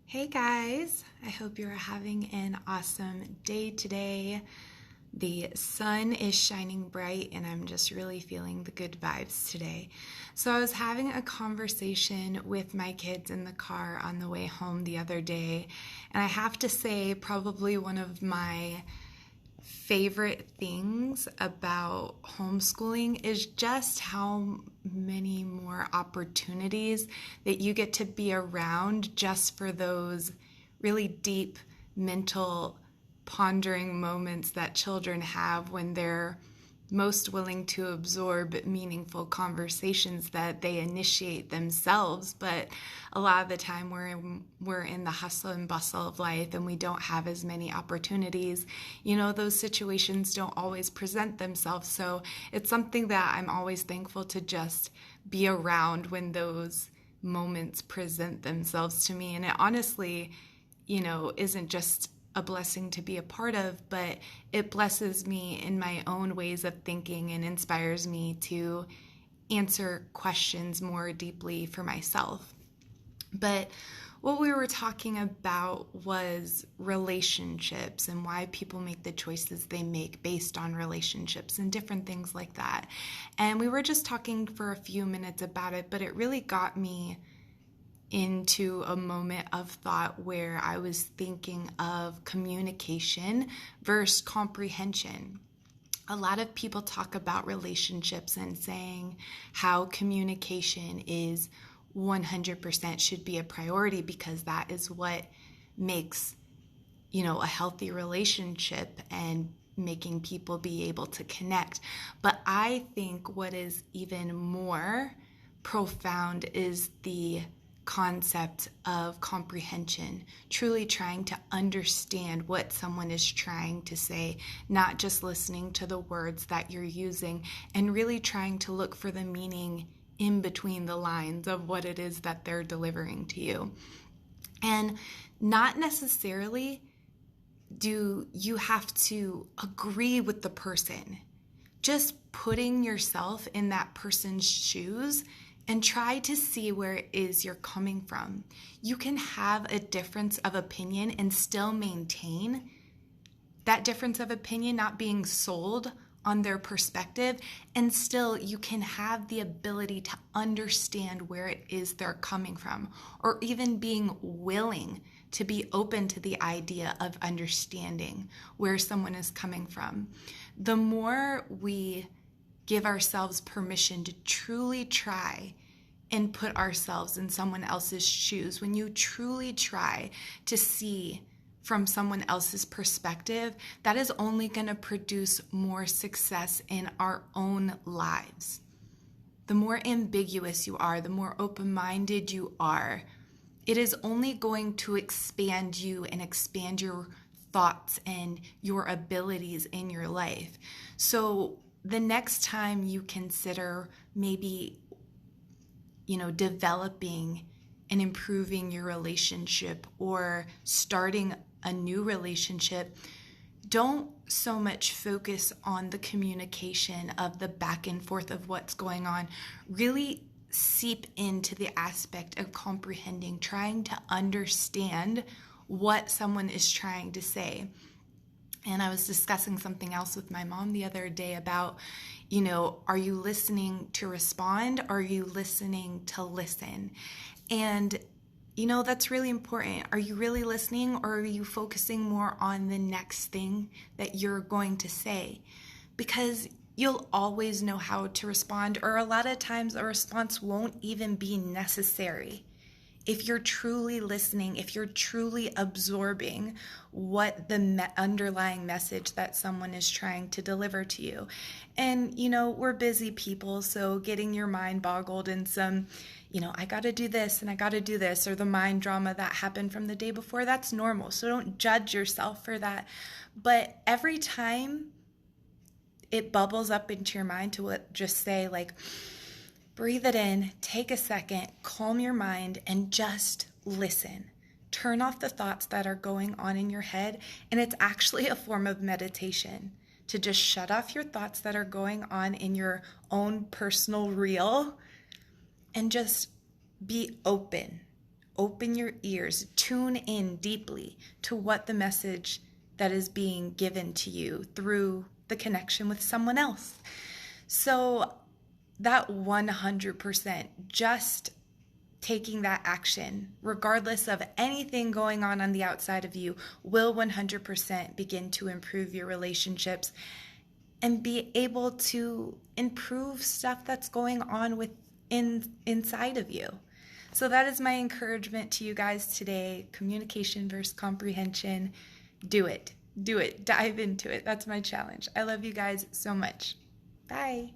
Hey guys, I hope you're having an awesome day today. The sun is shining bright and I'm just really feeling the good vibes today. So I was having a conversation with my kids in the car on the way home the other day, and I have to say probably one of my favorite things about homeschooling is just how many more opportunities that you get to be around just for those really deep mental pondering moments that children have when they're most willing to absorb meaningful conversations that they initiate themselves. But a lot of the time we're in the hustle and bustle of life and we don't have as many opportunities. Those situations don't always present themselves. So it's something that I'm always thankful to just be around when those moments present themselves to me. And it honestly, isn't just a blessing to be a part of, but it blesses me in my own ways of thinking and inspires me to answer questions more deeply for myself. But what we were talking about was relationships and why people make the choices they make based on relationships and different things like that. And we were just talking for a few minutes about it, but it really got me into a moment of thought where I was thinking of communication versus comprehension. A lot of people talk about relationships and saying how communication is 100% should be a priority because that is what makes, a healthy relationship and making people be able to connect. But I think what is even more profound is the concept of comprehension, truly trying to understand what someone is trying to say, not just listening to the words that you're using, and really trying to look for the meaning in between the lines of what it is that they're delivering to you. And not necessarily do you have to agree with the person. Just putting yourself in that person's shoes and try to see where it is you're coming from. You can have a difference of opinion and still maintain that difference of opinion, not being sold on their perspective, and still you can have the ability to understand where it is they're coming from, or even being willing to be open to the idea of understanding where someone is coming from. The more we give ourselves permission to truly try and put ourselves in someone else's shoes, when you truly try to see from someone else's perspective, that is only going to produce more success in our own lives. The more ambiguous you are, the more open-minded you are, it is only going to expand you and expand your thoughts and your abilities in your life. So the next time you consider maybe, developing and improving your relationship or starting a new relationship, don't so much focus on the communication of the back and forth of what's going on. Really seep into the aspect of comprehending, trying to understand what someone is trying to say. And I was discussing something else with my mom the other day about, are you listening to respond or are you listening to listen? And, that's really important. Are you really listening or are you focusing more on the next thing that you're going to say? Because you'll always know how to respond, or a lot of times a response won't even be necessary. If you're truly listening, if you're truly absorbing what the underlying message that someone is trying to deliver to you. And, we're busy people, so getting your mind boggled in some, I got to do this and I got to do this, or the mind drama that happened from the day before, that's normal. So don't judge yourself for that. But every time it bubbles up into your mind to just say, like, breathe it in, take a second, calm your mind, and just listen. Turn off the thoughts that are going on in your head, and it's actually a form of meditation to just shut off your thoughts that are going on in your own personal reel and just be open open your ears, tune in deeply to what the message that is being given to you through the connection with someone else. So that 100%, just taking that action, regardless of anything going on the outside of you, will 100% begin to improve your relationships and be able to improve stuff that's going on inside of you. So that is my encouragement to you guys today. Communication versus comprehension. Do it. Dive into it. That's my challenge. I love you guys so much. Bye.